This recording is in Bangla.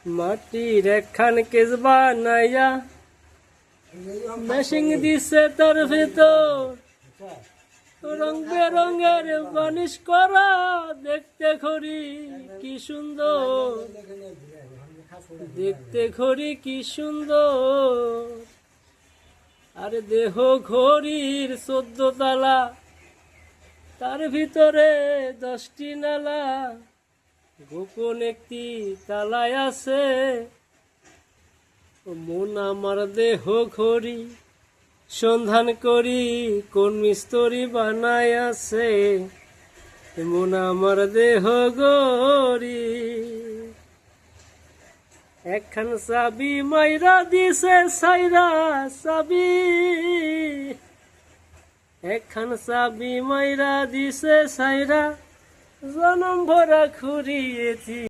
মাটির একখান কেস বানাইয়া মেশিং দিছে তার ভেতর রং বেরঙের বানিশ করা দেখতে ঘড়ি কি সুন্দর, দেখতে ঘড়ি কি সুন্দর। আরে দেহ ঘড়ির 14 তালা, তার ভিতরে 10টি নালা, গোপন একটি তালায় আছে মন আমার দেহ ঘড়ি। সন্ধান করি কোন মিস্ত্রি বানায় আছে মন আমার দেহ ঘড়ি। একখান চাবি মাইরা দিছে সাইরা চাবি, একখান চাবি মাইরা দিছে সাইরা জনম ভরা ঘুরিয়েছি।